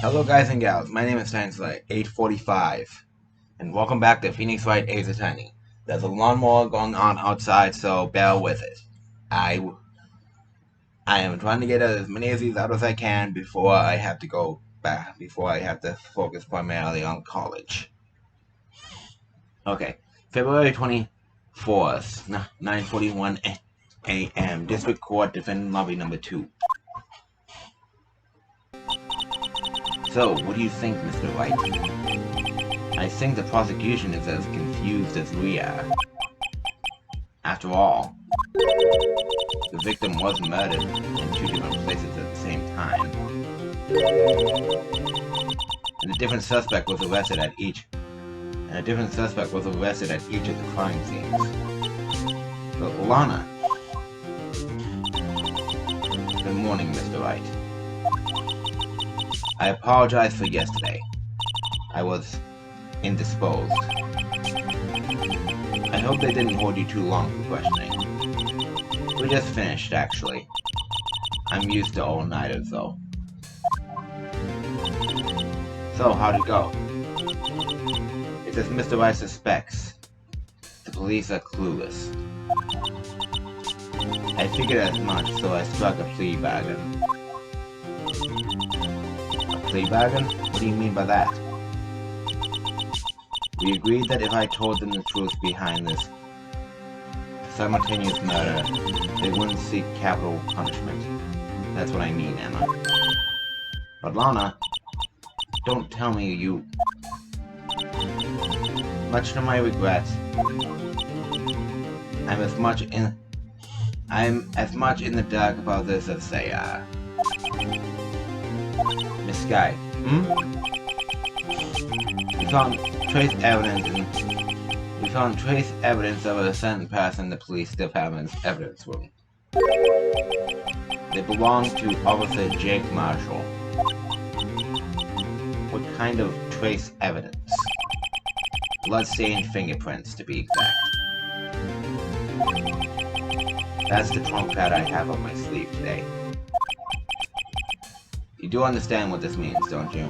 Hello guys and gals, my name is Phoenix Wright, 845, and welcome back to Phoenix Wright A's a Tiny. There's a lawnmower going on outside, so bear with it. I am trying to get as many of these out as I can before I have to go back, before I have to focus primarily on college. Okay, February 24th, 9:41 a.m., District Court, Defendant Lobby Number 2. So, what do you think, Mr. Wright? I think the prosecution is as confused as we are. After all, the victim was murdered in two different places at the same time. And a different suspect was arrested at each of the crime scenes. But Lana. Good morning, Mr. Wright. I apologize for yesterday. I was indisposed. I hope they didn't hold you too long for questioning. We just finished, actually. I'm used to all-nighters, though. So, how'd it go? It's as Mr. Wright suspects. The police are clueless. I figured as much, so I struck a plea bargain. A plea bargain? What do you mean by that? We agreed that if I told them the truth behind this simultaneous murder, they wouldn't seek capital punishment. That's what I mean, Emma. But Lana, don't tell me you... Much to my regret, I'm as much in the dark about this as they are. Miss Sky, We found trace evidence of a scent pass in the police department's evidence room. They belong to Officer Jake Marshall. What kind of trace evidence? Blood-stained fingerprints, to be exact. That's the trump card I have up my sleeve today. You do understand what this means, don't you?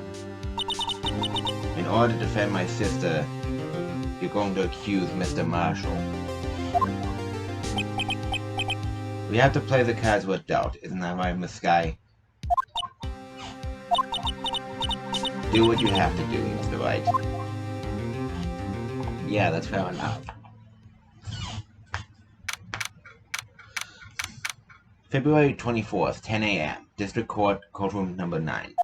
In order to defend my sister, you're going to accuse Mr. Marshall. We have to play the cards we're dealt, isn't that right, Miss Sky? Do what you have to do, Mr. Wright. Yeah, that's fair enough. February 24th, 10 a.m., District Court, Courtroom Number 9.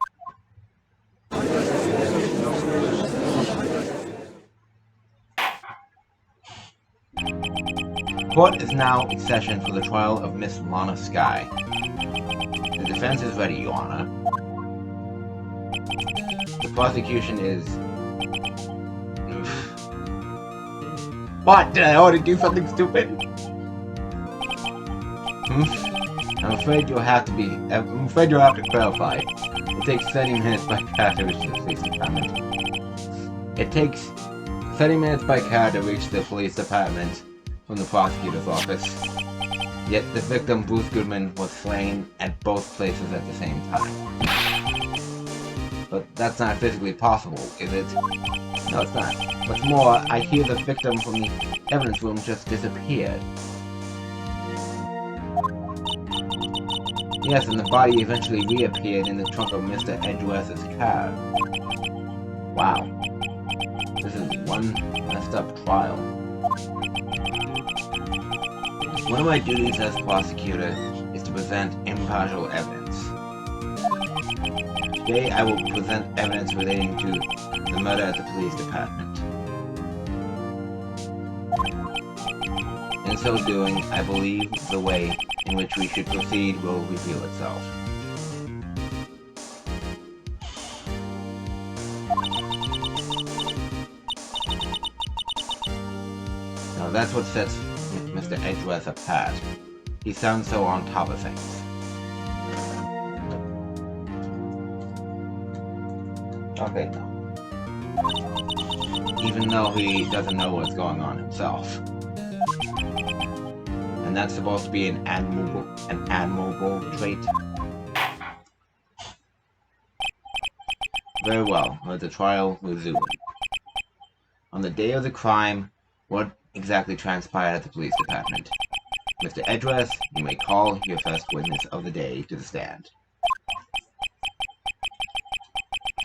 Court is now in session for the trial of Miss Lana Sky. The defense is ready, Your Honor. The prosecution is... What? Did I already do something stupid? I'm afraid you'll have to clarify. It takes 30 minutes by car to reach the police department. It takes 30 minutes by car to reach the police department from the prosecutor's office. Yet the victim, Bruce Goodman, was slain at both places at the same time. But that's not physically possible, is it? No, it's not. What's more, I hear the victim from the evidence room just disappeared. Yes, and the body eventually reappeared in the trunk of Mr. Edgeworth's car. Wow. This is one messed up trial. One of my duties as prosecutor is to present impartial evidence. Today I will present evidence relating to the murder at the police department. In so doing, I believe the way in which we should proceed will reveal itself. Now that's what sets Mr. Edgeworth apart. He sounds so on top of things. Okay, now. Even though he doesn't know what's going on himself. And that's supposed to be an admirable trait. Very well. Let the trial resume. On the day of the crime, what exactly transpired at the police department? Mr. Edgeworth, you may call your first witness of the day to the stand.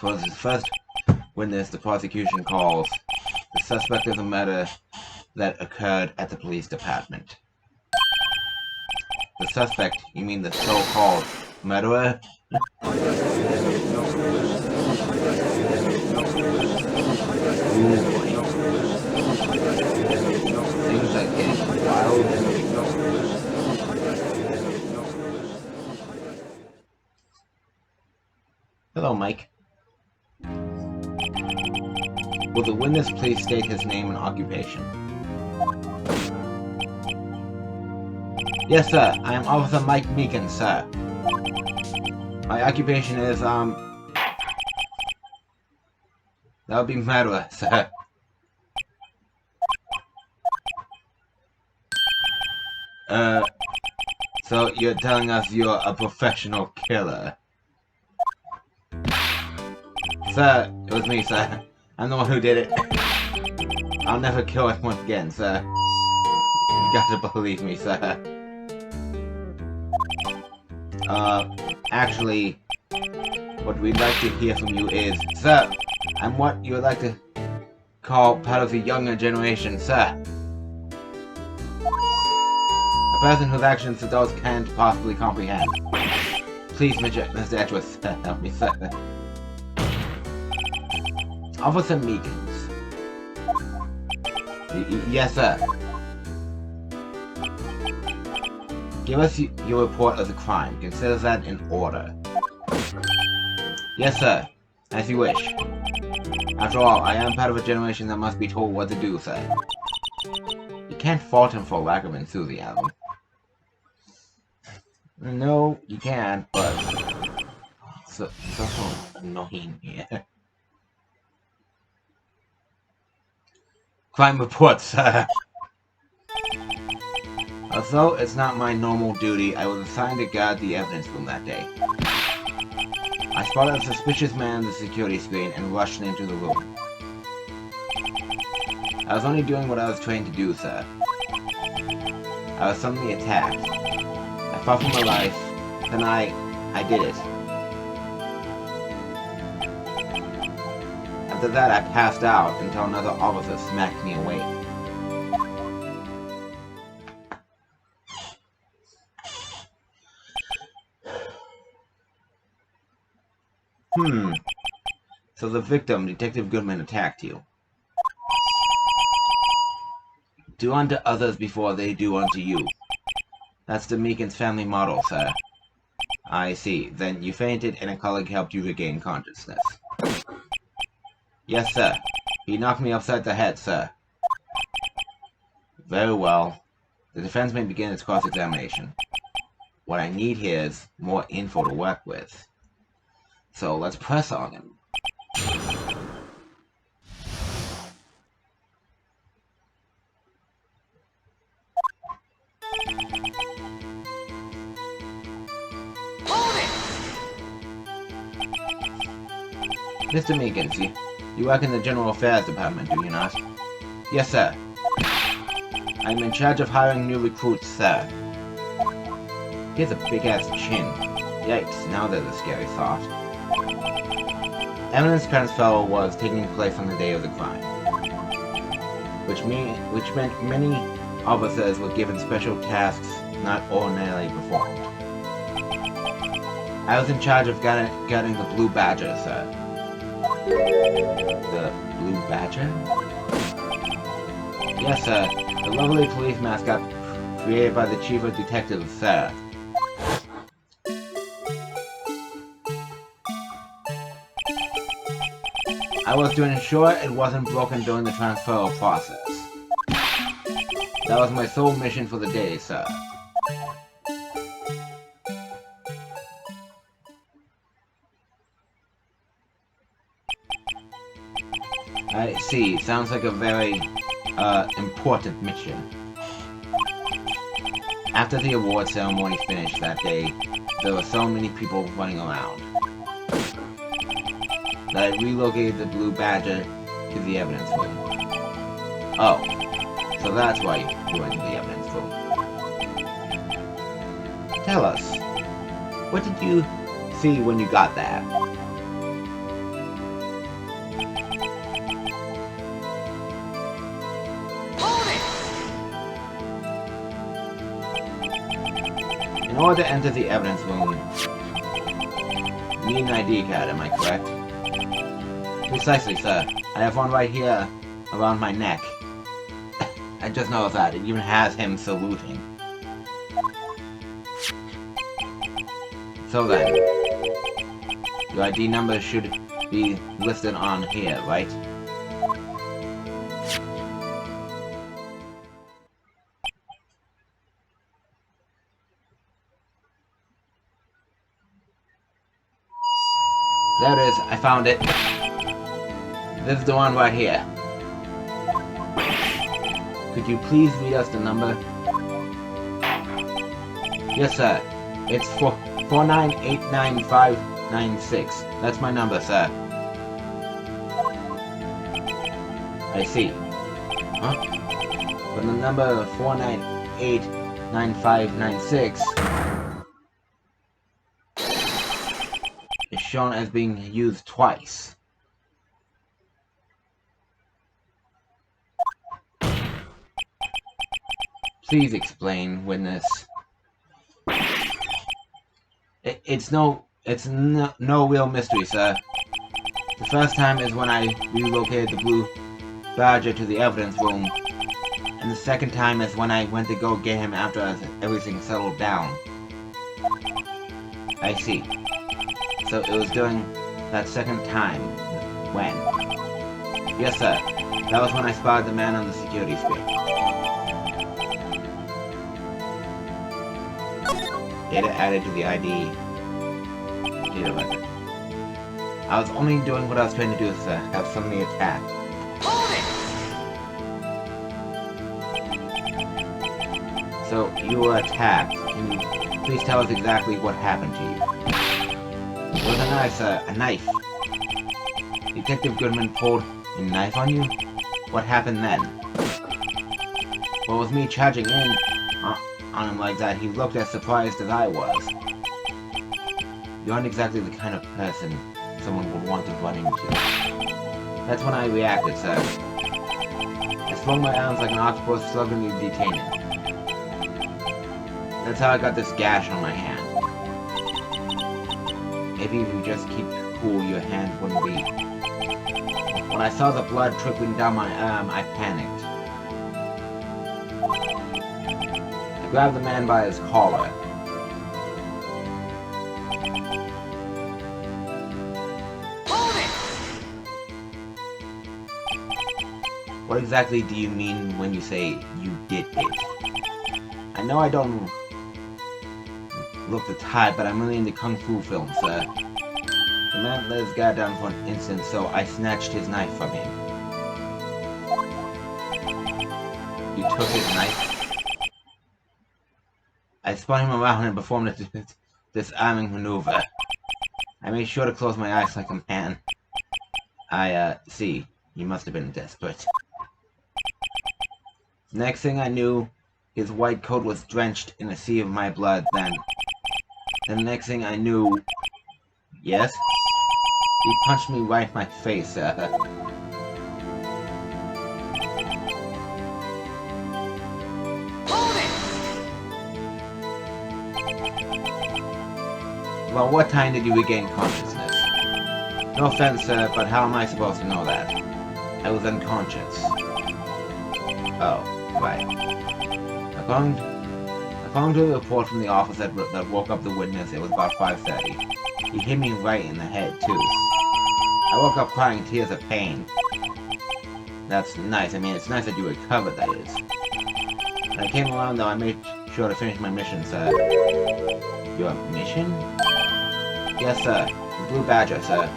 For the first witness, the prosecution calls the suspect of the murder that occurred at the police department. The suspect? You mean the so-called murderer? Ooh boy. Things are getting wild. Hello, Mike. Will the witness please state his name and occupation? Yes, sir. I am Officer Mike Meekin, sir. My occupation is, that would be murderer, sir. So you're telling us you're a professional killer? Sir, it was me, sir. I'm the one who did it. I'll never kill anyone again, sir. You gotta believe me, sir. Actually, what we'd like to hear from you is, sir, I'm what you would like to call part of the younger generation, sir. A person whose actions adults can't possibly comprehend. Please, Mr. Edgeworth, help me, sir. Officer Meekins. Yes, sir. Give us your report of the crime. Consider that in order. Yes, sir. As you wish. After all, I am part of a generation that must be told what to do, sir. You can't fault him for lack of enthusiasm. No, you can't, but... So annoying here. Crime report, sir. Although it's not my normal duty, I was assigned to guard the evidence room that day. I spotted a suspicious man on the security screen and rushed into the room. I was only doing what I was trained to do, sir. I was suddenly attacked. I fought for my life, then I did it. After that, I passed out until another officer smacked me awake. So the victim, Detective Goodman, attacked you. Do unto others before they do unto you. That's the Meekins family motto, sir. I see. Then you fainted and a colleague helped you regain consciousness. Yes, sir. He knocked me upside the head, sir. Very well. The defense may begin its cross-examination. What I need here is more info to work with. So let's press on him. Mr. Meekins, you work in the General Affairs Department, do you not? Yes, sir. I'm in charge of hiring new recruits, sir. He has a big-ass chin. Yikes, now there's a scary thought. Evidence transfer was taking place on the day of the crime, which meant many officers were given special tasks not ordinarily performed. I was in charge of guarding the Blue Badger, sir. The Blue Badger? Yes, sir. The lovely police mascot created by the Chief of Detectives, sir. I was to ensure it wasn't broken during the transfer process. That was my sole mission for the day, sir. I see. Sounds like a very, important mission. After the award ceremony finished that day, there were so many people running around. that I relocated the blue badger to the evidence room. Oh, so that's why you went to the evidence room. Tell us, what did you see when you got there? In order to enter the evidence room, you need an ID card, am I correct? Precisely, sir. I have one right here around my neck. I just noticed that. It even has him saluting. So then, your ID number should be listed on here, right? There it is. I found it. This is the one right here. Could you please read us the number? Yes, sir. It's 4989596. That's my number, sir. I see. Huh? But the number 4989596 is shown as being used twice. Please explain, witness. It's no real mystery, sir. The first time is when I relocated the blue badger to the evidence room, and the second time is when I went to go get him after everything settled down. I see. So it was during that second time. When? Yes, sir. That was when I spotted the man on the security screen. Data added to the ID. Data record. I was only doing what I was trying to do, sir. Have somebody attacked. So, you were attacked. Can you please tell us exactly what happened to you? It was a knife, sir. A knife. Detective Goodman pulled a knife on you? What happened then? Well, with me charging in on him like that, he looked as surprised as I was. You aren't exactly the kind of person someone would want to run into. That's when I reacted, sir. I swung my arms like an octopus sluggingly detaining. That's how I got this gash on my hand. Maybe if you just keep cool, your hand wouldn't be. When I saw the blood trickling down my arm, I panicked. I grabbed the man by his collar. What exactly do you mean when you say you did it? I know I don't look the type, but I'm really into kung fu films, sir. The man let his guard down for an instant, so I snatched his knife from him. You took his knife? I spun him around and performed a disarming maneuver. I made sure to close my eyes like a man. See, you must have been desperate. Next thing I knew, his white coat was drenched in a sea of my blood, then the next thing I knew... Yes? He punched me right in my face, sir. Well, what time did you regain consciousness? No offense, sir, but how am I supposed to know that? I was unconscious. Oh, right. According to the report from the office that woke up the witness, it was about 5:30. He hit me right in the head, too. I woke up crying tears of pain. That's nice. I mean, it's nice that you recovered, that is. When I came around, though, I made sure to finish my mission, sir. Your mission? Yes, sir. The Blue Badger, sir.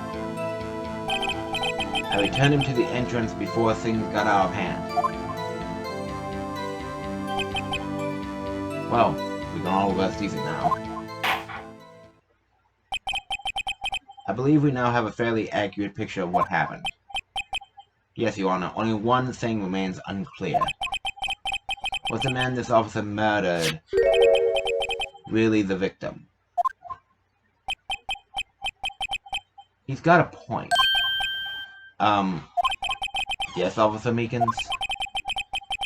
I returned him to the entrance before things got out of hand. Well, we can all rest easy now. I believe we now have a fairly accurate picture of what happened. Yes, Your Honor, only one thing remains unclear. Was the man this officer murdered really the victim? He's got a point. Yes, Officer Meekins?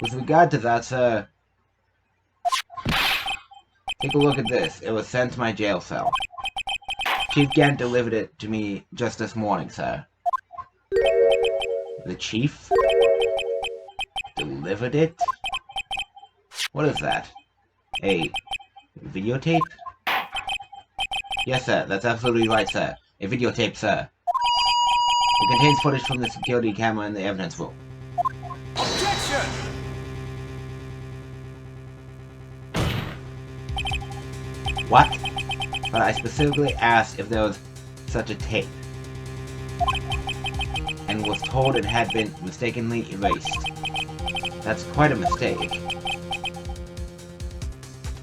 With regard to that, sir, take a look at this. It was sent to my jail cell. Chief Gant delivered it to me just this morning, sir. The chief? Delivered it? What is that? A videotape? Yes, sir. That's absolutely right, sir. A videotape, sir. It contains footage from the security camera in the evidence room. Objection! What? But I specifically asked if there was such a tape, and was told it had been mistakenly erased. That's quite a mistake.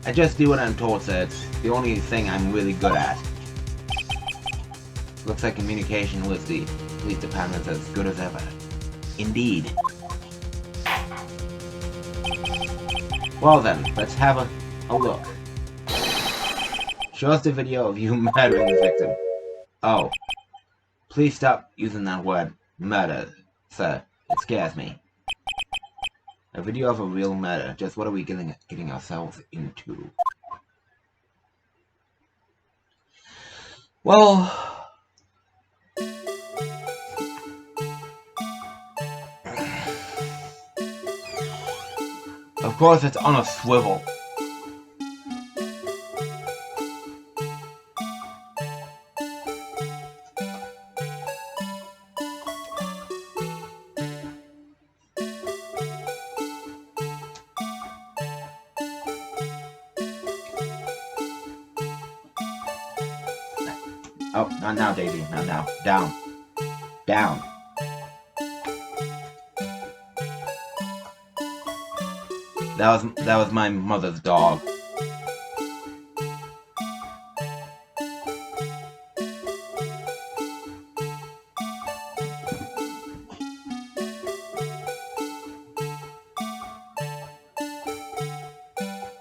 I just do what I'm told, sir. It's the only thing I'm really good at. Looks like communication with the police department's as good as ever. Indeed. Well then, let's have a look. Show us the video of you murdering the victim. Oh. Please stop using that word, murder, sir. It scares me. A video of a real murder. Just what are we getting ourselves into? Well... Of course it's on a swivel. Oh, not now, Davey. Not now. Down. Down. That was my mother's dog.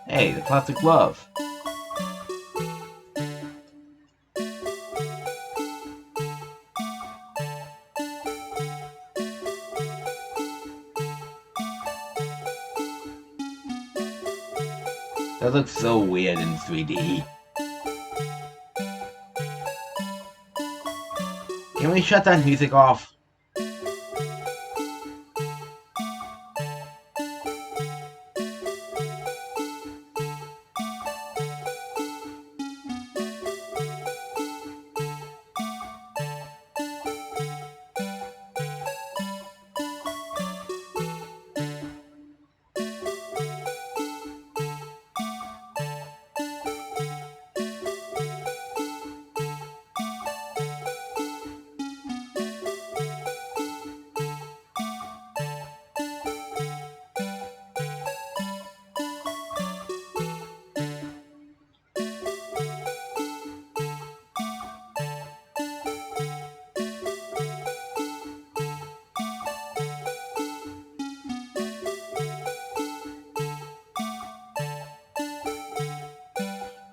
Hey, the plastic glove. That looks so weird in 3D. Can we shut that music off?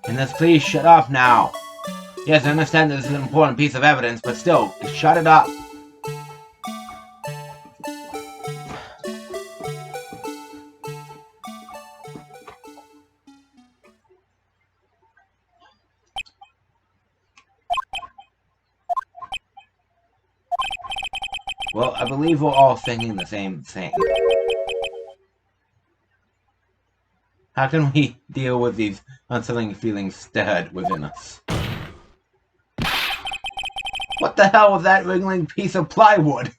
And let's please shut up now. Yes, I understand this is an important piece of evidence, but still, just shut it up. Well, I believe we're all thinking the same thing. How can we deal with these unsettling feelings stirred within us? What the hell was that wriggling piece of plywood?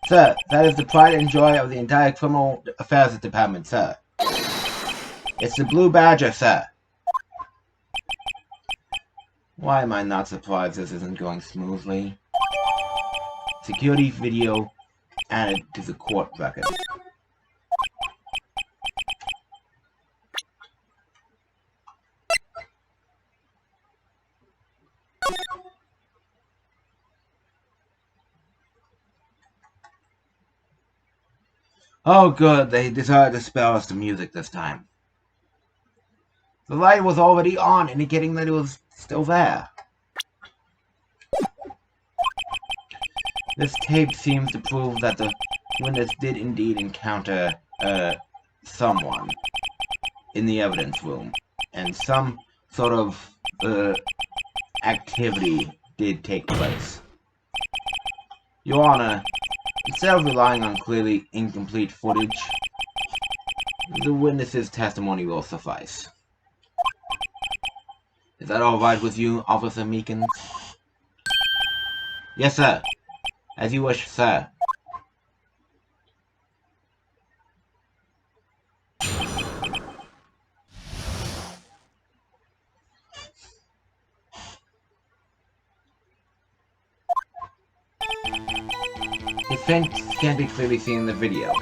Sir, that is the pride and joy of the entire criminal affairs department, sir. It's the Blue Badger, sir. Why am I not surprised this isn't going smoothly? Security video added to the court record. Oh good, they decided to spare us the music this time. The light was already on, indicating that it was still there. This tape seems to prove that the witness did indeed encounter, someone in the evidence room, and some sort of, activity did take place. Your Honor, instead of relying on clearly incomplete footage, the witness's testimony will suffice. Is that alright with you, Officer Meekins? Yes, sir. As you wish, sir. His face can't be clearly seen in the video,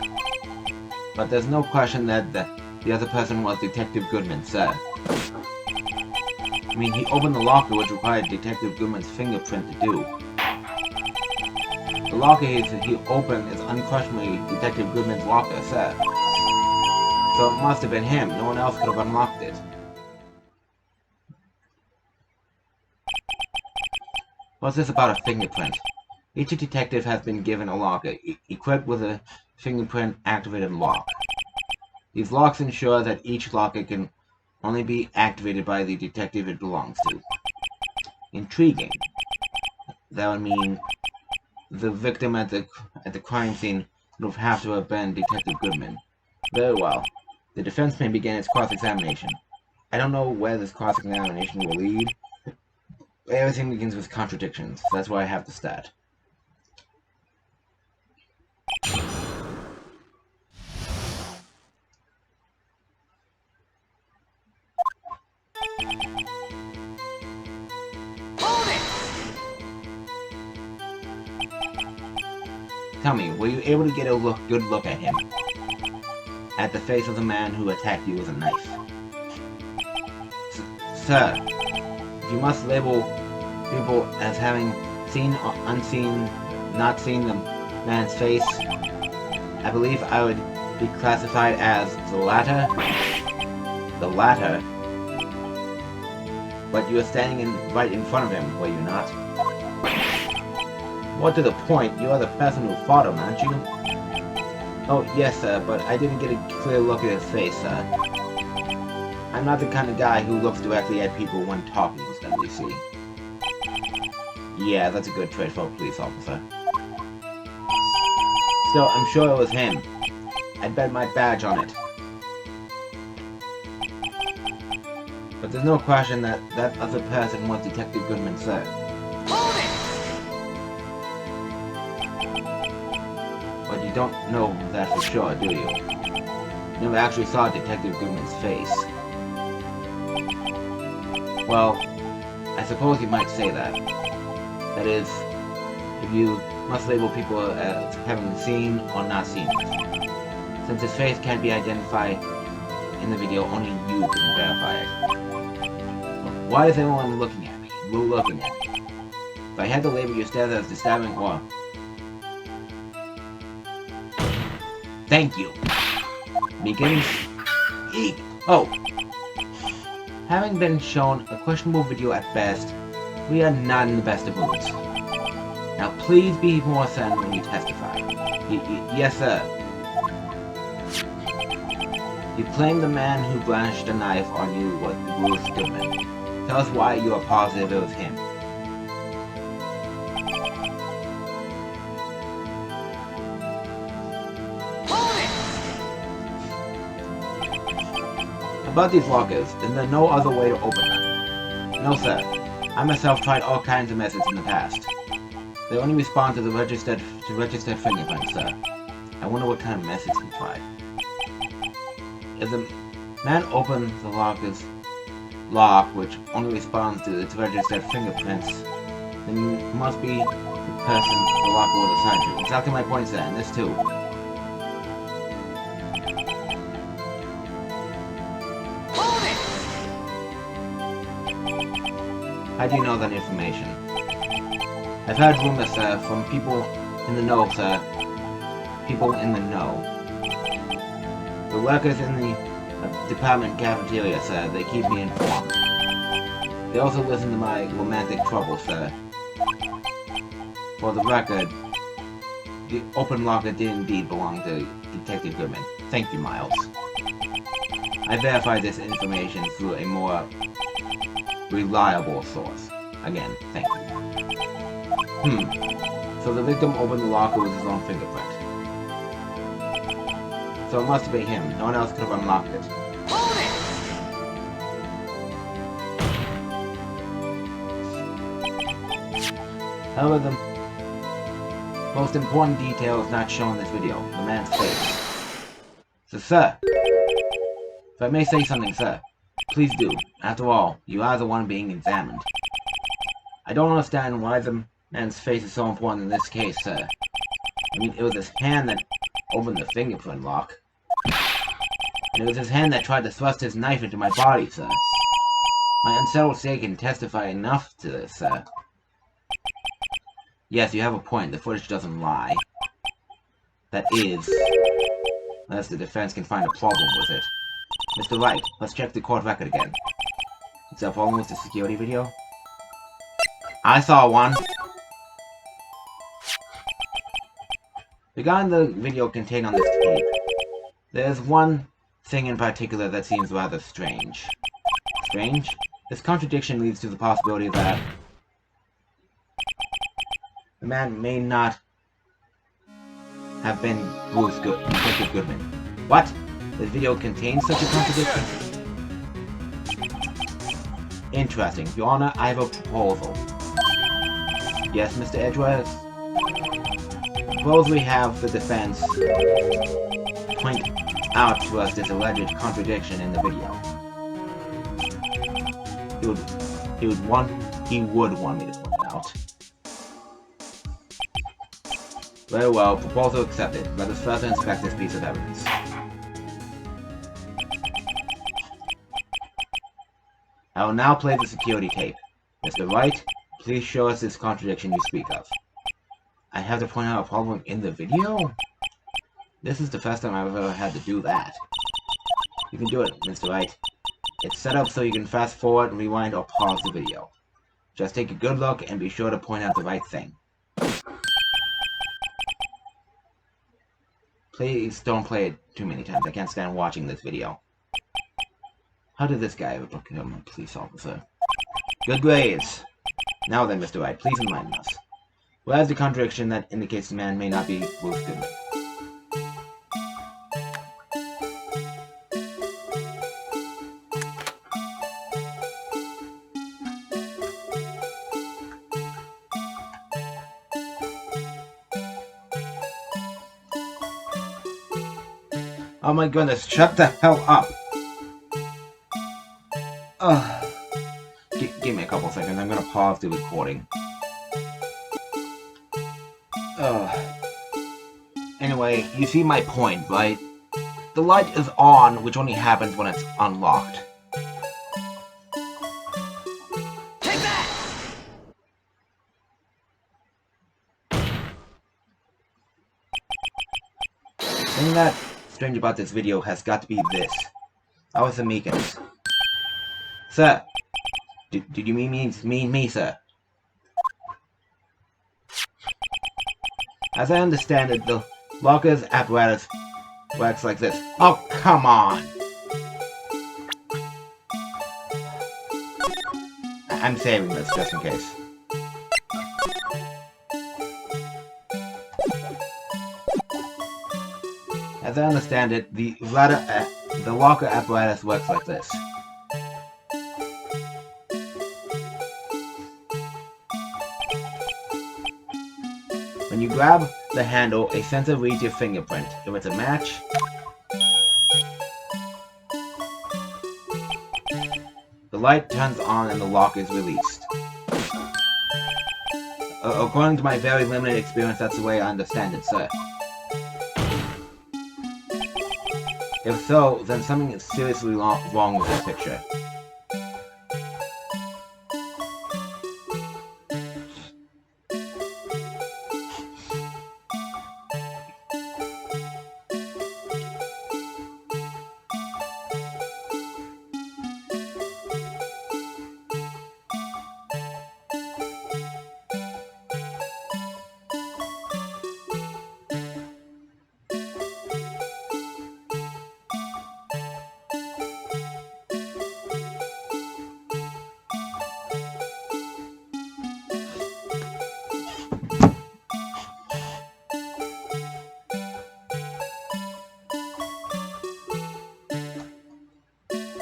but there's no question that the other person was Detective Goodman, sir. I mean, he opened the locker, which required Detective Goodman's fingerprint to do. The locker he opened is unquestionably Detective Goodman's locker, sir. So it must have been him. No one else could have unlocked it. What's this about a fingerprint? Each detective has been given a locker, equipped with a fingerprint-activated lock. These locks ensure that each locker can only be activated by the detective it belongs to. Intriguing. That would mean the victim at the crime scene would have to have been Detective Goodman. Very well. The defense may begin its cross-examination. I don't know where this cross-examination will lead. Everything begins with contradictions, so that's why I have to start. Tell me, were you able to get a good look at him? At the face of the man who attacked you with a knife? Sir, if you must label people as having seen or unseen, not seen the man's face, I believe I would be classified as the latter. The latter? But you were standing right in front of him, were you not? More to the point, you are the person who fought him, aren't you? Oh, yes, sir, but I didn't get a clear look at his face, sir. I'm not the kind of guy who looks directly at people when talking with them, you see. Yeah, that's a good trait for a police officer. Still, I'm sure it was him. I'd bet my badge on it. But there's no question that that other person was Detective Goodman, sir. But you don't know that for sure, do you? You never actually saw Detective Goodman's face. Well, I suppose you might say that. That is, if you must label people as having seen or not seen it. Since his face can't be identified in the video, only you can verify it. Why is everyone looking at me? Who's looking at me? If I had to label your stairs as disturbing or... Thank you. Begins... Eek! Oh! Having been shown a questionable video at best, we are not in the best of moods. Now please be more certain when you testify. Yes, sir. You claim the man who brandished a knife on you was Bruce Goodman. Tell us why you are positive it was him. About these lockers, is there no other way to open them? No, sir. I myself tried all kinds of methods in the past. They only respond to the registered fingerprint, sir. I wonder what kind of methods he tried. If the man opens the locker's lock, which only responds to its registered fingerprints, then it must be the person the locker was assigned to. Exactly my point, sir, and this too. How do you know that information? I've heard rumors, sir, from people in the know, sir. People in the know. The workers in the department cafeteria, sir, they keep me informed. They also listen to my romantic trouble, sir. For the record, the open locker did indeed belong to Detective Goodman. Thank you, Miles. I verified this information through a more reliable source. Again, thank you. So the victim opened the locker with his own fingerprint. So it must be him. No one else could have unlocked it. Hold it! However, the most important detail is not shown in this video. The man's face. So, sir, if I may say something, sir, please do. After all, you are the one being examined. I don't understand why the man's face is so important in this case, sir. I mean, it was his hand that opened the fingerprint lock. And it was his hand that tried to thrust his knife into my body, sir. My unsettled state can testify enough to this, sir. Yes, you have a point. The footage doesn't lie. That is, unless the defense can find a problem with it. Mr. Wright, let's check the court record again. Is that problem with the security video? I saw one. Regarding the video contained on this tape, there's one thing in particular that seems rather strange. Strange? This contradiction leads to the possibility that the man may not have been Detective Goodman. What? This video contains such a contradiction? Interesting. Your Honor, I have a proposal. Yes, Mr. Edgeworth? Suppose we have the defense point out to us this alleged contradiction in the video. He would want me to point it out. Very well, proposal accepted. Let us further inspect this piece of evidence. I will now play the security tape. Mr. Wright, please show us this contradiction you speak of. I have to point out a problem in the video? This is the first time I've ever had to do that. You can do it, Mr. Wright. It's set up so you can fast forward, rewind, or pause the video. Just take a good look and be sure to point out the right thing. Please don't play it too many times. I can't stand watching this video. How did this guy ever become a police officer? Good grades. Now then, Mr. Wright, please enlighten us. Where is the contradiction that indicates the man may not be Bruce Goodman? Oh my goodness, shut the hell up! Give me a couple seconds, I'm gonna pause the recording. Anyway, you see my point, right? The light is on, which only happens when it's unlocked. Take that! The thing that's strange about this video has got to be this. How is the Meekins? Sir! Did you mean me, sir? As I understand it, the locker's apparatus works like this. Oh, come on! I'm saving this just in case. As I understand it, the locker apparatus works like this. When you grab the handle, a sensor reads your fingerprint. If it's a match, the light turns on and the lock is released. According to my very limited experience, that's the way I understand it, sir. If so, then something is seriously wrong with this picture.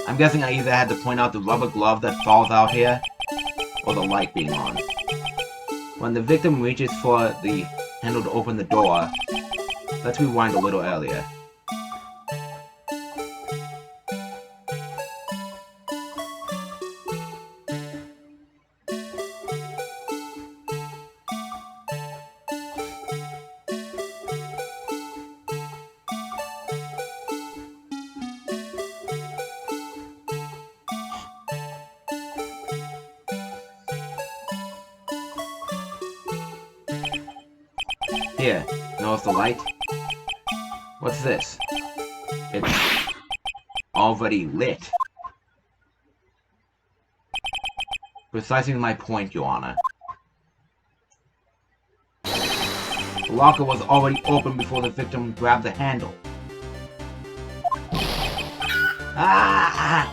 I'm guessing I either had to point out the rubber glove that falls out here, or the light being on. When the victim reaches for the handle to open the door, let's rewind a little earlier. Here, notice the light? What's this? It's already lit. Precisely my point, Your Honor. The locker was already open before the victim grabbed the handle. Ah!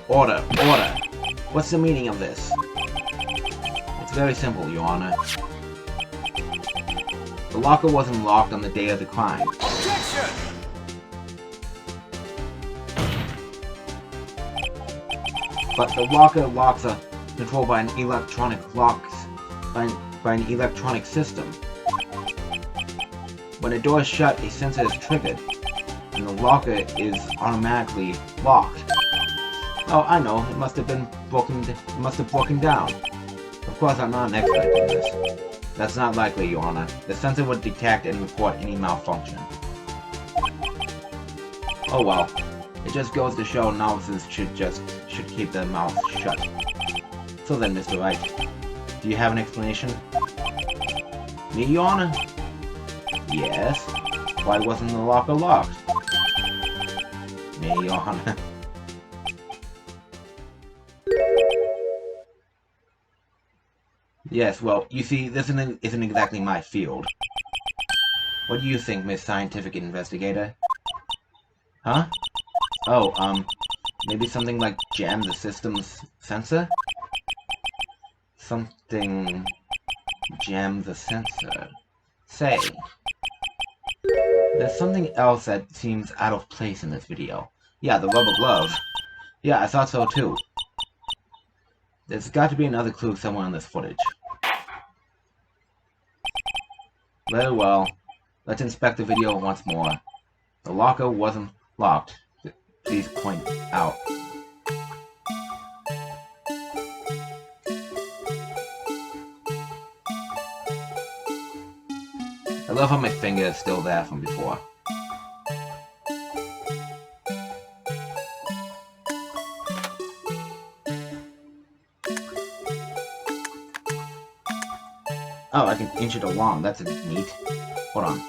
Order! Order! What's the meaning of this? It's very simple, Your Honor. The locker wasn't locked on the day of the crime. Objection! But the locker locks are controlled by an electronic by an electronic system. When a door is shut, a sensor is triggered, and the locker is automatically locked. Oh, I know. It must have broken down. Of course, I'm not an expert in this. That's not likely, Your Honor. The sensor would detect and report any malfunction. Oh well. It just goes to show novices should keep their mouths shut. So then, Mr. Wright, do you have an explanation? Me, Your Honor? Yes. Why wasn't the locker locked? Me, Your Honor. Yes, well, you see, this isn't exactly my field. What do you think, Miss Scientific Investigator? Huh? Oh, maybe something like jam the system's sensor? Something... jam the sensor. Say... there's something else that seems out of place in this video. Yeah, the rubber glove. Yeah, I thought so too. There's got to be another clue somewhere in this footage. Very well. Let's inspect the video once more. The locker wasn't locked. Please point out. I love how my finger is still there from before. Oh, I can inch it along. That's neat. Hold on.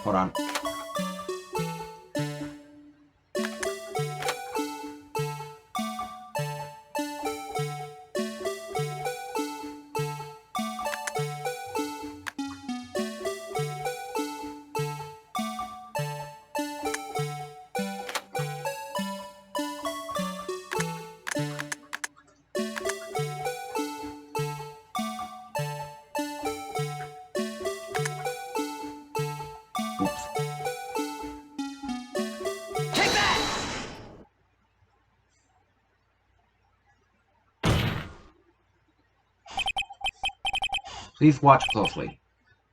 Hold on. Oops. Take that! Please watch closely.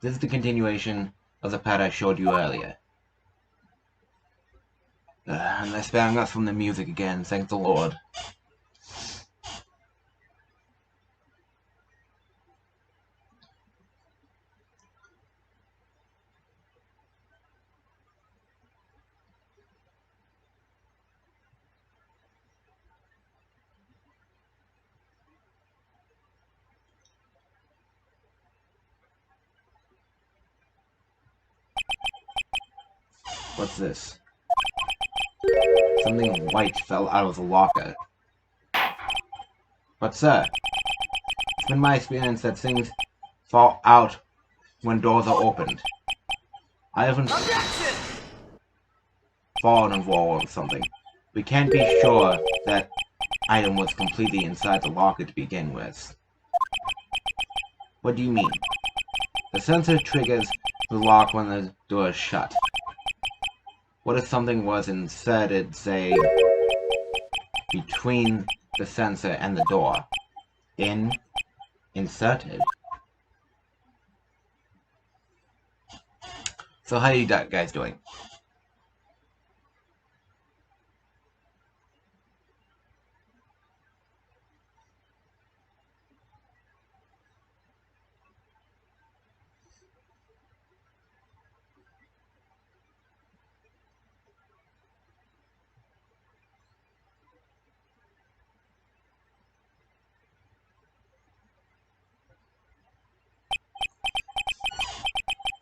This is the continuation of the pad I showed you earlier. And they're sparing us from the music again, thank the Lord. What's this? Something white fell out of the locker. But sir, it's been my experience that things fall out when doors are opened. I haven't Objection! fallen in a wall or something. we can't be sure that item was completely inside the locker to begin with. What do you mean? The sensor triggers the lock when the door is shut. What if something was inserted, say, between the sensor and the door? Inserted? So how are you guys doing?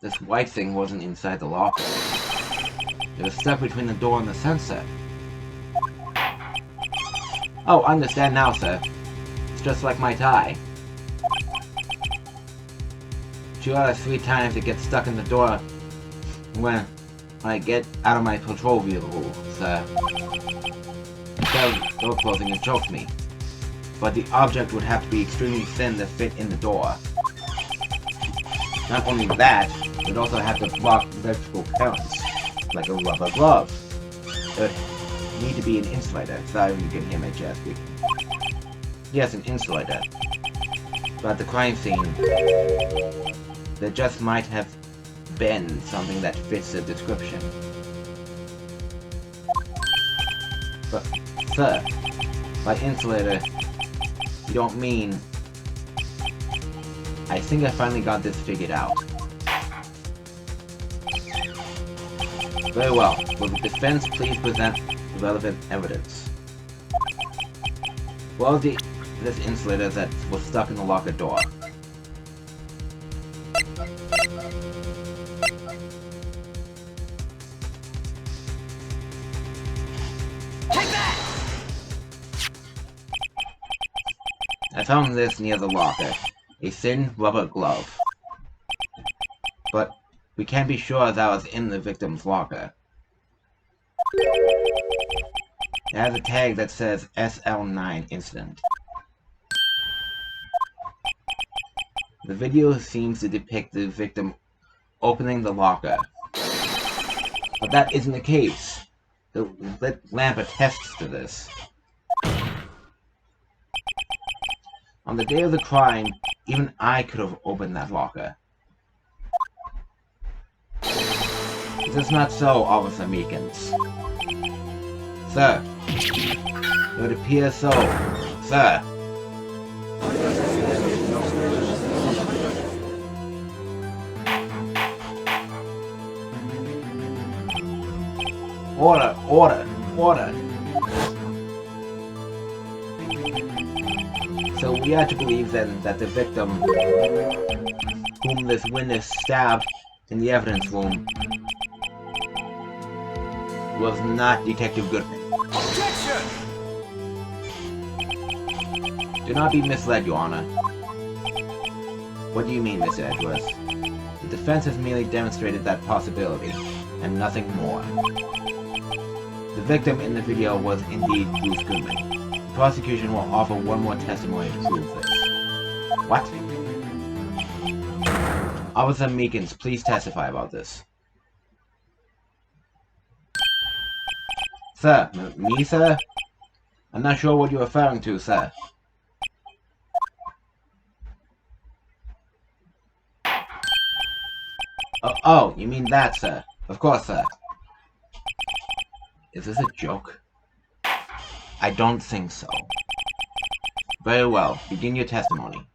This white thing wasn't inside the locker. It was stuck between the door and the sensor. Oh, I understand now, sir. It's just like my tie. 2 out of 3 times it gets stuck in the door when I get out of my patrol vehicle, sir. The door closing, it chokes me. But the object would have to be extremely thin to fit in the door. Not only that, it would also have to block electrical currents, like a rubber glove. It would need to be an insulator. Sorry if you can hear my chest speaking. Yes, an insulator. But at the crime scene, there just might have been something that fits the description. But, sir, by insulator, you don't mean... I think I finally got this figured out. Very well. Will the defense please present the relevant evidence? Well, this insulator that was stuck in the locker door. I found this near the locker. A thin rubber glove. But we can't be sure that was in the victim's locker. It has a tag that says SL9 incident. The video seems to depict the victim opening the locker. But that isn't the case. The lit lamp attests to this. On the day of the crime, even I could have opened that locker. Is this not so, Officer Meekins? Sir. It would appear so. Sir. Order, order, order. So we are to believe then that the victim, whom this witness stabbed in the evidence room, was not Detective Goodman. Objection! Do not be misled, Your Honor. What do you mean, Mr. Edgeworth? The defense has merely demonstrated that possibility, and nothing more. The victim in the video was indeed Bruce Goodman. The prosecution will offer one more testimony to prove this. What? Officer Meekins, please testify about this. Sir, me, sir? I'm not sure what you're referring to, sir. Oh, you mean that, sir? Of course, sir. Is this a joke? I don't think so. Very well. Begin your testimony.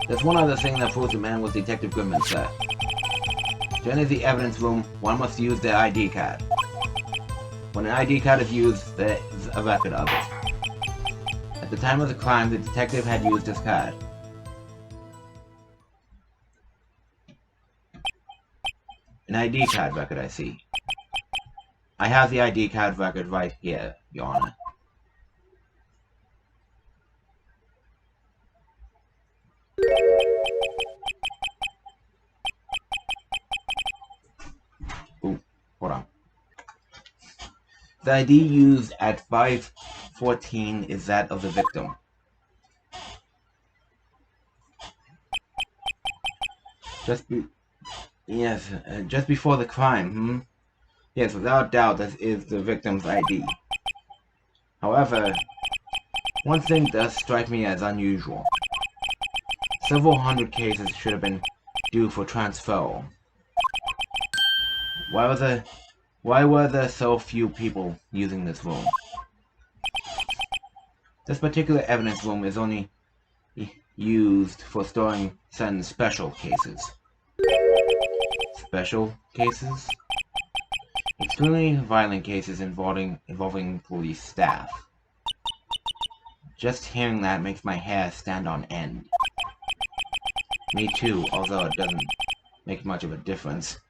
There's one other thing that proves the man was Detective Goodman, sir. To enter the evidence room, one must use their ID card. When an ID card is used, there is a record of it. At the time of the crime, the detective had used his card. An ID card record, I see. I have the ID card record right here, Your Honor. The ID used at 514 is that of the victim. Just before the crime, Yes, without doubt, this is the victim's ID. However, one thing does strike me as unusual. Several hundred cases should have been due for transfer. Why were there so few people using this room? This particular evidence room is only used for storing certain special cases. Special cases? Extremely violent cases involving police staff. Just hearing that makes my hair stand on end. Me too, although it doesn't make much of a difference.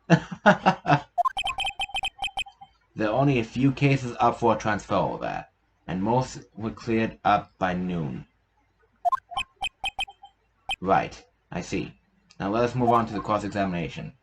There are only a few cases up for transfer of that, and most were cleared up by noon. Right, I see. Now let us move on to the cross-examination.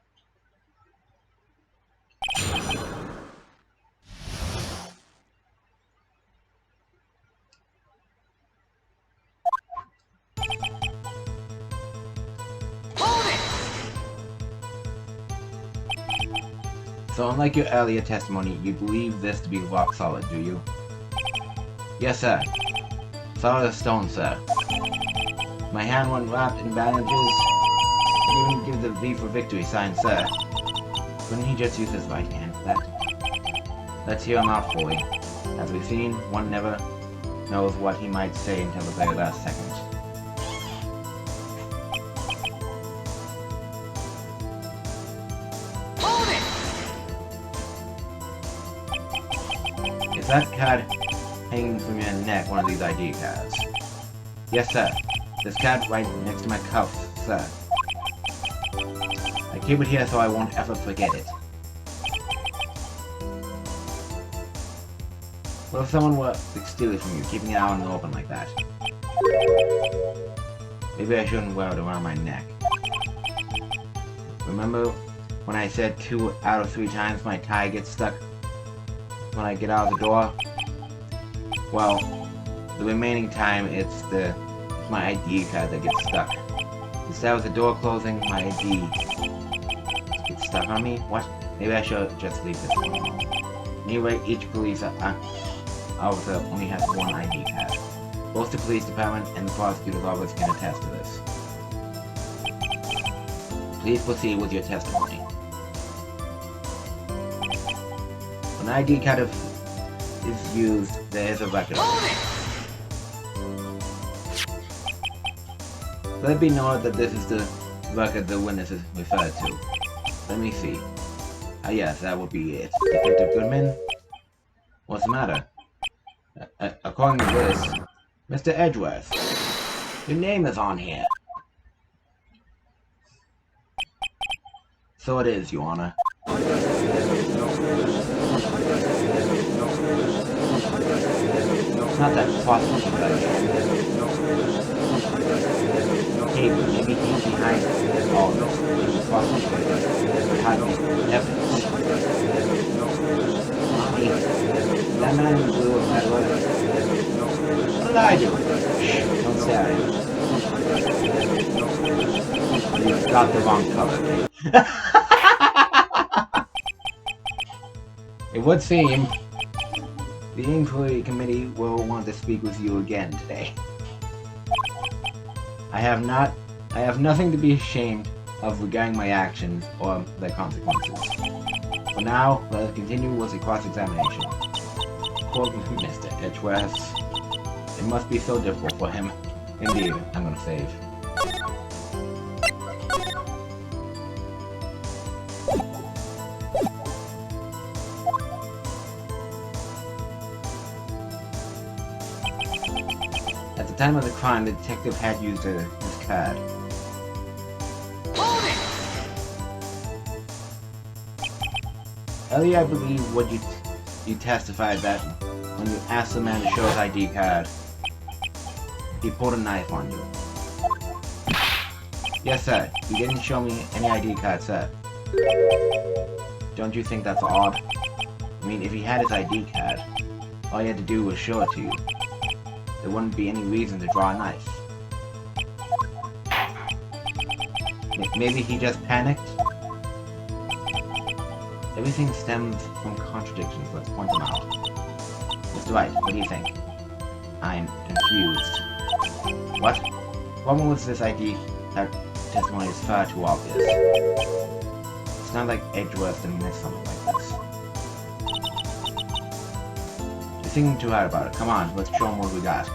So unlike your earlier testimony, you believe this to be rock solid, do you? Yes, sir. Solid as stone, sir. My hand wasn't wrapped in bandages. I didn't even give the V for victory sign, sir. Couldn't he just use his right hand for that? Let's hear him out fully. As we've seen, one never knows what he might say until the very last second. Is that card hanging from your neck one of these ID cards? Yes, sir. This card right next to my cuff, sir. I keep it here so I won't ever forget it. What if someone were to steal it from you, keeping it out in the open like that? Maybe I shouldn't wear it around my neck. Remember when I said 2 out of 3 times my tie gets stuck when I get out of the door? Well, the remaining time it's my ID card that gets stuck. Instead of the door closing, my ID gets stuck on me? What? Maybe I should just leave this alone. Anyway, each police officer only has 1 ID card. Both the police department and the prosecutor's office can attest to this. Please proceed with your testimony. When an ID card is used, there is a record of it. Let it be noted that this is the record the witness is referred to. Let me see. Ah yes, that would be it. Detective Goodman? What's the matter? According to this, Mr. Edgeworth, your name is on here. So it is, Your Honor. It's not that possible, hey, maybe he's behind all this. Possible. Hiding evidence. Hey, that man in blue with my letter. What did I do? Shh, don't say I. You've got the wrong color. It would seem the inquiry committee will want to speak with you again today. I have nothing to be ashamed of regarding my actions or their consequences. For now, let us continue with the cross-examination. Quote Mr. Edgeworth. It must be so difficult for him. Indeed, I'm gonna save. At the time of the crime, the detective had used his card. Earlier, I believe what you testified that when you asked the man to show his ID card, he pulled a knife on you. Yes, sir. You didn't show me any ID card, sir. Don't you think that's odd? I mean, if he had his ID card, all he had to do was show it to you. There wouldn't be any reason to draw a knife. Maybe he just panicked? Everything stems from contradictions. Let's point them out. Mr. Wright, what do you think? I'm confused. What? Problem with this ID testimony is far too obvious. It's not like Edgeworth to miss something like this. You're thinking too hard about it. Come on, let's show him what we got.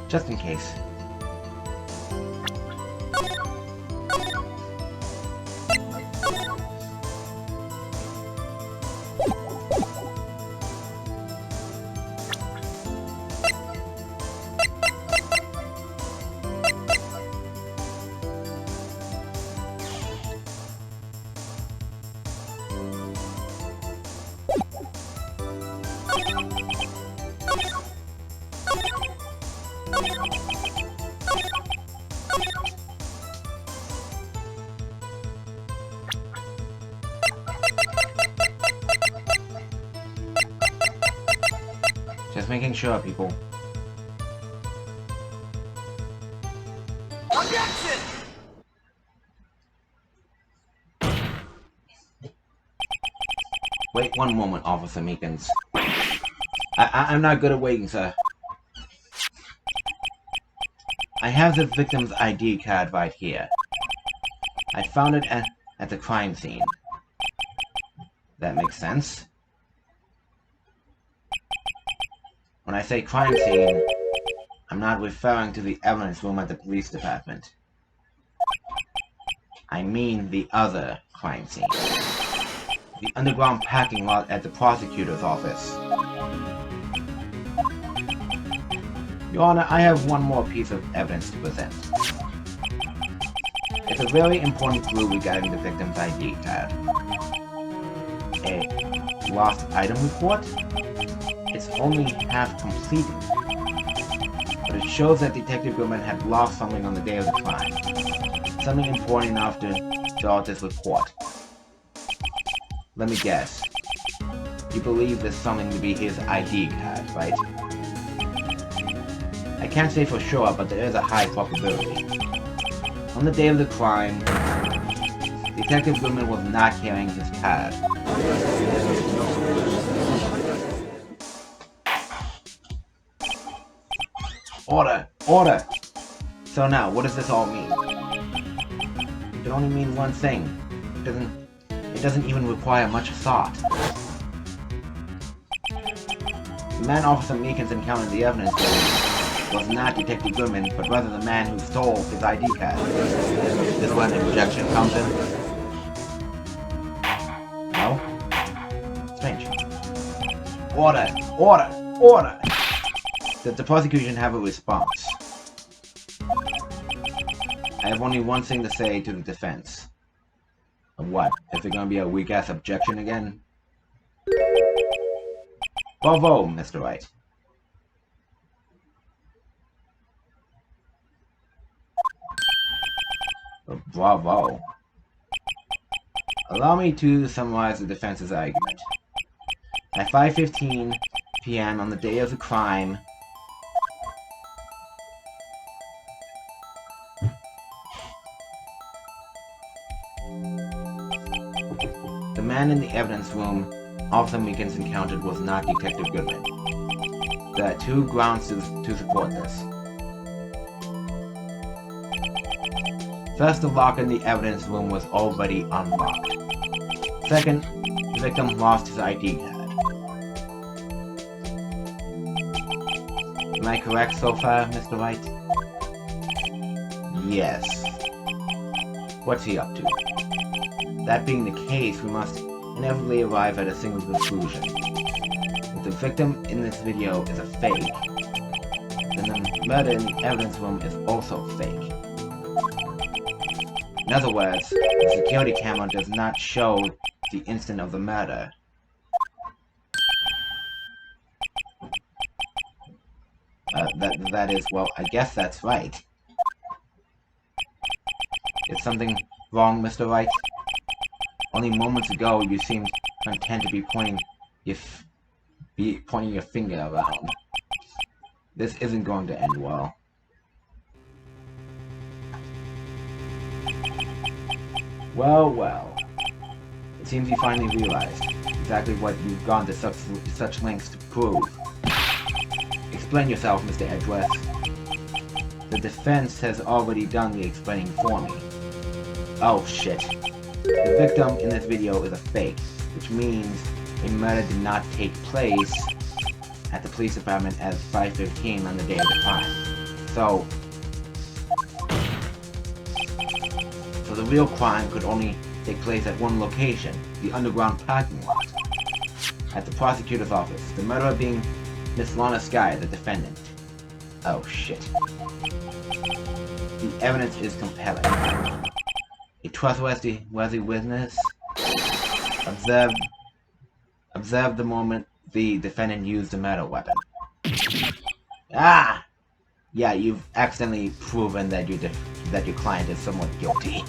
Just in case. Just making sure, people. Objection! Wait one moment, Officer Meekins. I'm not good at waiting, sir. I have the victim's ID card right here. I found it at the crime scene. That makes sense. When I say crime scene, I'm not referring to the evidence room at the police department. I mean the other crime scene. The underground parking lot at the prosecutor's office. Your Honor, I have one more piece of evidence to present. It's a very important clue regarding the victim's ID card. A lost item report? It's only half completed, but it shows that Detective Goodman had lost something on the day of the crime. Something important enough to start this report. Let me guess. You believe this something to be his ID card, right? I can't say for sure, but there is a high probability. On the day of the crime, Detective Goodman was not carrying his card. Order! Order! So now, what does this all mean? It can only mean one thing. It doesn't even require much thought. The man Officer Meekins encountered in the evidence was not Detective Goodman, but rather the man who stole his ID card. This one objection comes in? No? Strange. Order! Order! Order! Does the prosecution have a response? I have only one thing to say to the defense. What? Is it gonna be a weak-ass objection again? Bravo, Mr. Wright. Bravo. Allow me to summarize the defense's argument. At 5:15 p.m. on the day of the crime, the man in the evidence room Officer Meekins encountered was not Detective Goodman. There are two grounds to support this. First, the lock in the evidence room was already unlocked. Second, the victim lost his ID card. Am I correct so far, Mr. Wright? Yes. What's he up to? That being the case, we must inevitably arrive at a single conclusion. If the victim in this video is a fake, then the murder in the evidence room is also fake. In other words, the security camera does not show the instant of the murder. That is, well, I guess that's right. Is something wrong, Mr. Wright? Only moments ago, you seemed content to be pointing your finger around. This isn't going to end well. Well, well. It seems you finally realized exactly what you've gone to such lengths to prove. Explain yourself, Mr. Edgeworth. The defense has already done the explaining for me. Oh shit. The victim in this video is a fake, which means a murder did not take place at the police department at 5:15 on the day of the crime. So the real crime could only take place at one location, the underground parking lot. At the prosecutor's office, the murderer being Miss Lana Skye, the defendant. Oh shit. The evidence is compelling. A trustworthy witness observed the moment the defendant used the murder weapon. Ah! Yeah, you've accidentally proven that your client is somewhat guilty.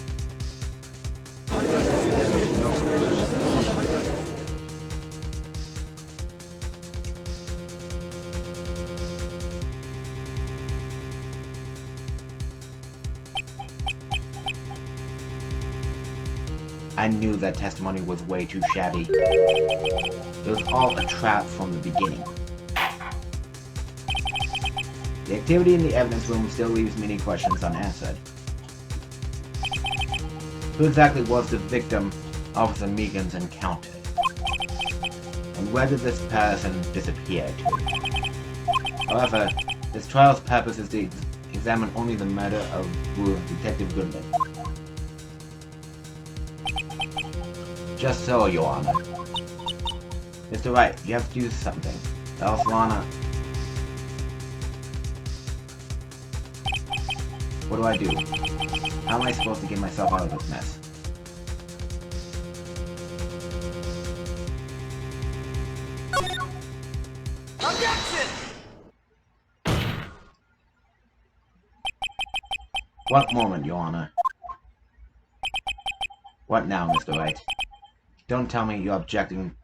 I knew that testimony was way too shabby. It was all a trap from the beginning. The activity in the evidence room still leaves many questions unanswered. Who exactly was the victim Officer Meekins encountered? And where did this person disappear to? However, this trial's purpose is to examine only the murder of Detective Goodman. Just so, Your Honor. Mr. Wright, you have to do something. Else Lana... What do I do? How am I supposed to get myself out of this mess? Objection! What moment, Your Honor? What now, Mr. Wright? Don't tell me you're objecting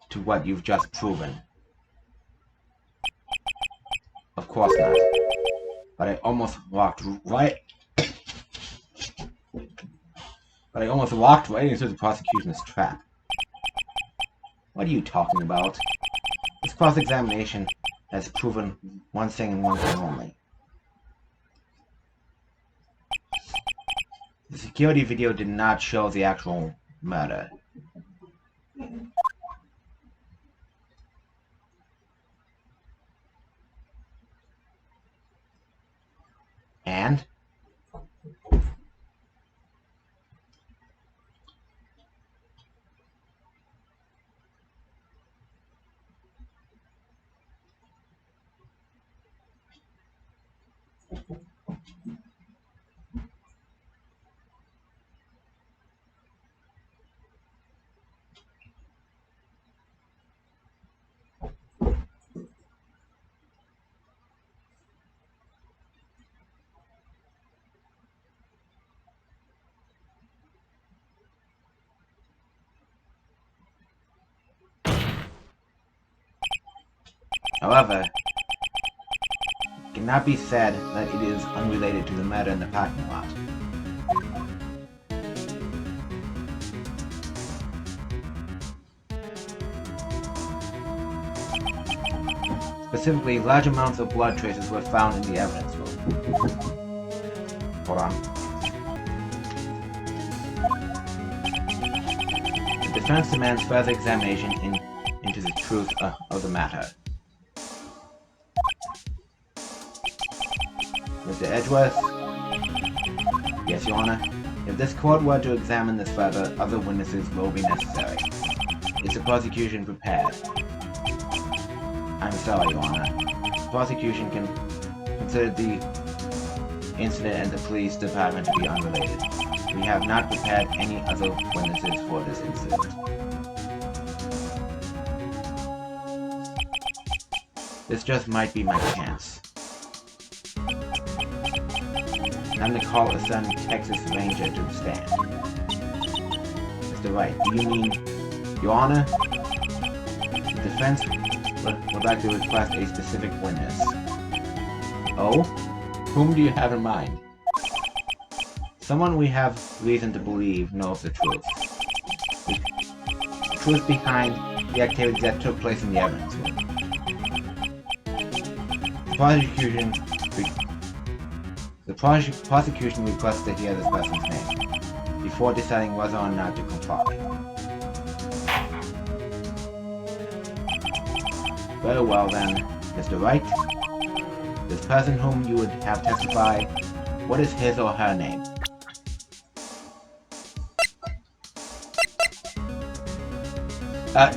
to what you've just proven. Of course not. But I almost walked right into the prosecution's trap. What are you talking about? This cross-examination has proven one thing and one thing only. The security video did not show the actual murder. And? However, it cannot be said that it is unrelated to the murder in the parking lot. Specifically, large amounts of blood traces were found in the evidence room. Hold on. The defense demands further examination into the truth of the matter. Mr. Edgeworth? Yes, Your Honor. If this court were to examine this further, other witnesses will be necessary. Is the prosecution prepared? I'm sorry, Your Honor. The prosecution can consider the incident and the police department to be unrelated. We have not prepared any other witnesses for this incident. This just might be my chance. I'm to call a certain Texas Ranger to the stand. Mr. Wright, do you mean... Your Honor? The defense would like to request a specific witness. Oh? Whom do you have in mind? Someone we have reason to believe knows the truth. The truth behind the activities that took place in the evidence room. The prosecution requests to hear this person's name before deciding whether or not to comply. Very well then, Mr. Wright. This person whom you would have testify, what is his or her name?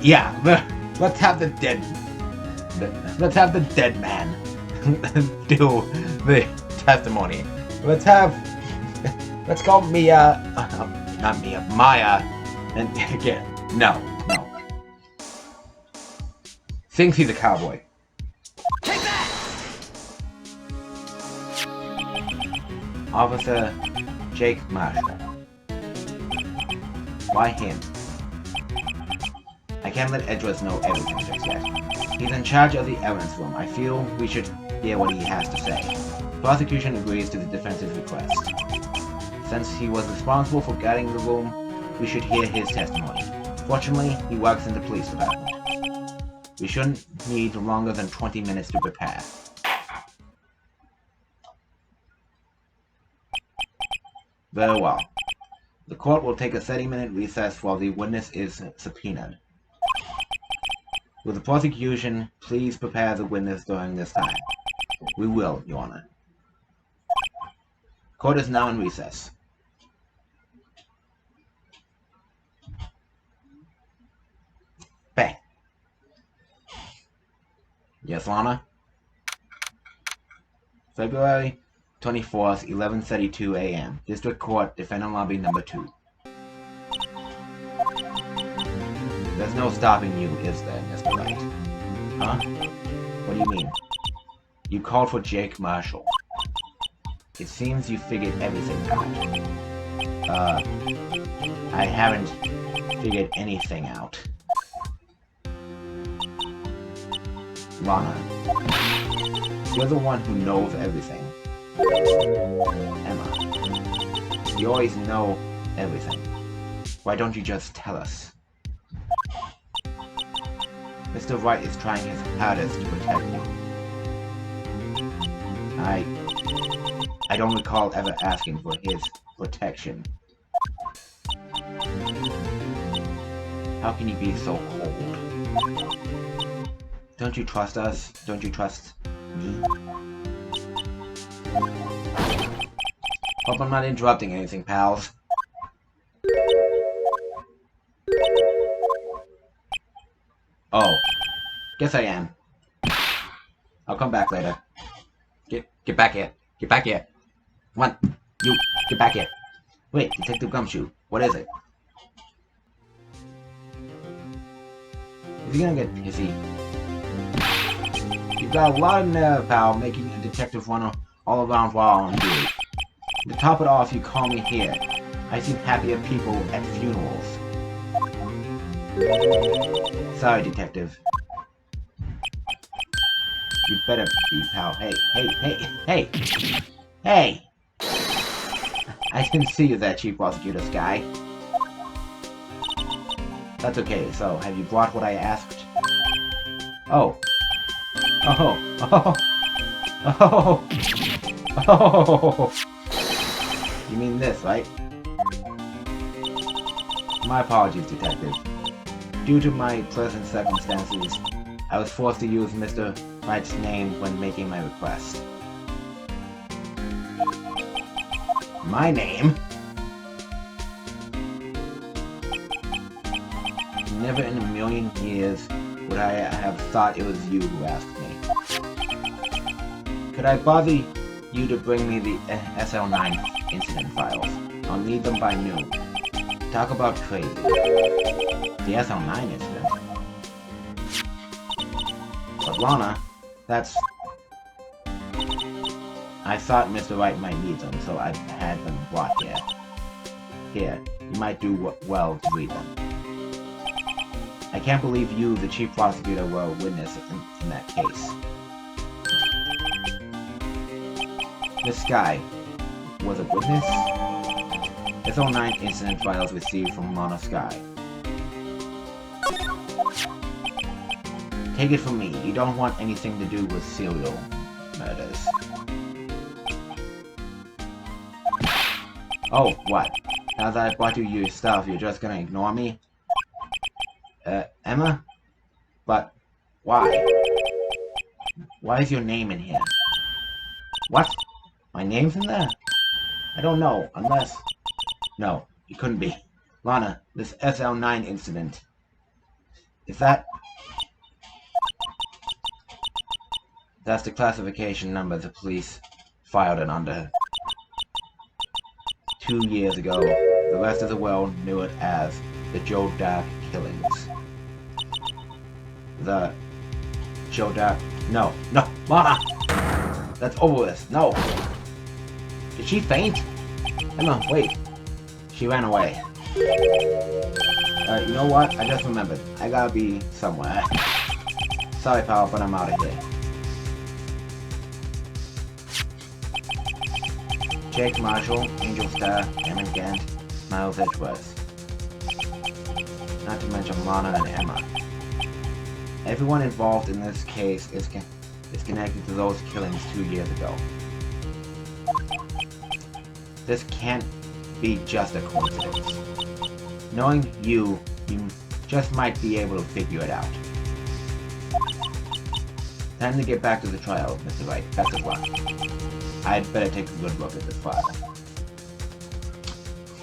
Yeah, let's have the dead man do the testimony. Let's call Maya, and again, no. Thinks he's a cowboy. Take that! Officer Jake Marshall. Why him? I can't let Edgeworth know everything just yet. He's in charge of the evidence room. I feel we should hear what he has to say. The prosecution agrees to the defense's request. Since he was responsible for guarding the room, we should hear his testimony. Fortunately, he works in the police department. We shouldn't need longer than 20 minutes to prepare. Very well. The court will take a 30-minute recess while the witness is subpoenaed. Will the prosecution please prepare the witness during this time? We will, Your Honor. Court is now in recess. Bang. Yes, Lana? February 24th, 11:32 a.m. District Court, Defendant Lobby Number 2. There's no stopping you, is there, Mr. Wright? Huh? What do you mean? You called for Jake Marshall. It seems you figured everything out. I haven't figured anything out. Lana, you're the one who knows everything. Emma, you always know everything. Why don't you just tell us? Mr. Wright is trying his hardest to protect you. I don't recall ever asking for his protection. How can you be so cold? Don't you trust us? Don't you trust me? Hope I'm not interrupting anything, pals. Oh. Guess I am. I'll come back later. Get back here. Get back here. Come on. You, get back here. Wait, Detective Gumshoe. What is it? Is he gonna get pissy? You've got a lot of nerve, pal, making a detective run all around while on duty. To top it off, you call me here. I've seen happier people at funerals. Sorry, detective. You better be, pal. Hey. I didn't see you there, Chief Prosecutor Sky. That's okay, so have you brought what I asked? Oh. You mean this, right? My apologies, Detective. Due to my present circumstances, I was forced to use Mr. Wright's name when making my request. My name? Never in a million years would I have thought it was you who asked me. Could I bother you to bring me the SL9 incident files? I'll need them by noon. Talk about crazy. The SL9 incident? But Lana, that's... I thought Mr. Wright might need them, so I had them brought here. Here, you might do well to read them. I can't believe you, the chief prosecutor, were a witness in that case. This guy was a witness? SL9 incident files received from Lana Sky. Take it from me, you don't want anything to do with serial murders. Oh, what? Now that I brought you your stuff, you're just gonna ignore me? Emma? But, why? Why is your name in here? What? My name's in there? I don't know, unless... No, it couldn't be. Lana, this SL9 incident... Is that... That's the classification number the police filed it under. 2 years ago, the rest of the world knew it as the Joe Dark killings. The... Joe Dark... No, Lana! That's over with, no! Did she faint? Emma, wait. She ran away. You know what? I just remembered. I gotta be somewhere. Sorry, pal, but I'm out of here. Jake Marshall, Angel Star, Emmett Gant, Miles Edgeworth. Not to mention Lana and Emma. Everyone involved in this case is connected to those killings 2 years ago. This can't be just a coincidence. Knowing you just might be able to figure it out. Time to get back to the trial, Mr. Wright. Best of luck. I'd better take a good look at this file.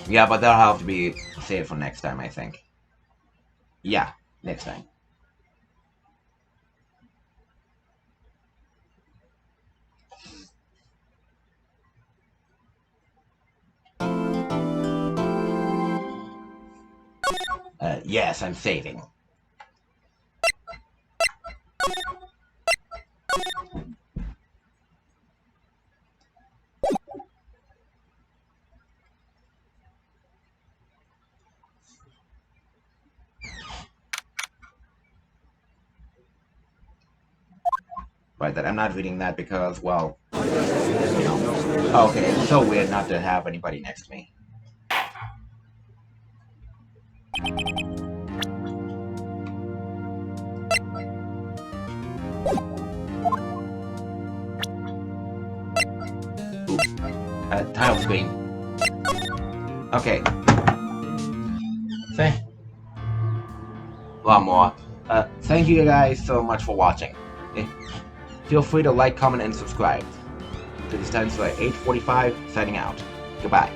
Yeah, but that'll have to be saved for next time, I think. Yeah, next time. Yes, I'm saving. Right, that I'm not reading that because, well... Okay, it's so weird not to have anybody next to me. Title screen. Okay. A lot more. Thank you guys so much for watching. Feel free to like, comment, and subscribe. To this time, so at 8:45, signing out. Goodbye.